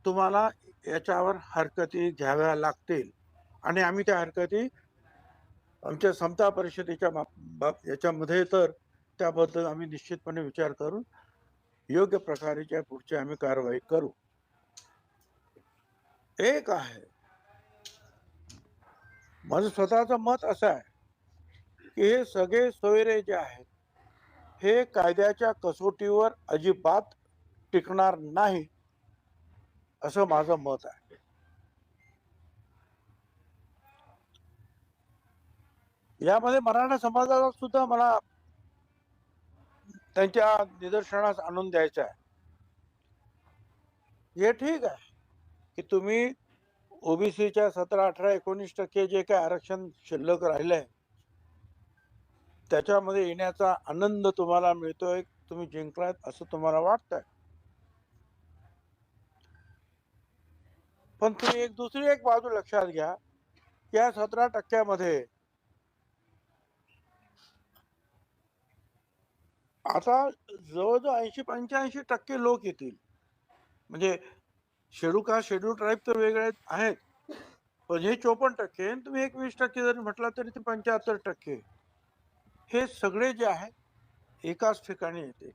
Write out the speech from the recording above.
तुम्हाला याच्यावर हरकती घ्याव्या लागतील आणि आम्ही त्या हरकती आमच्या समता परिषदेच्या याच्यामध्ये तर त्याबद्दल आम्ही निश्चितपणे विचार करून योग्य प्रकारच्या पुढची आम्ही कारवाई करू. एक आहे, माझं स्वतःचं मत असं आहे की हे सगळे सोयरे जे आहेत हे कायद्याच्या कसोटीवर अजिबात टिकणार नाही असं माझं मत आहे. यामध्ये मराठा समाजाला सुद्धा मला त्यांच्या निदर्शनास आणून द्यायचं आहे. हे ठीक आहे की तुम्ही ओबीसीच्या 17, 18, 19% जे काही आरक्षण शिल्लक राहिलंय त्याच्यामध्ये येण्याचा आनंद तुम्हाला मिळतोय, तुम्ही जिंकलात असं तुम्हाला वाटतंय. पण तुम्ही दुसरी एक बाजू लक्षात घ्या, या 17% मध्ये आता जवळजवळ 80-85% लोक येतील. म्हणजे शेड्यूल ट्राईब तर वेगळे आहेत, पण हे 54%, तुम्ही 20% जरी म्हटलं तरी ते 75% हे सगळे जे आहे एकाच ठिकाणी येते.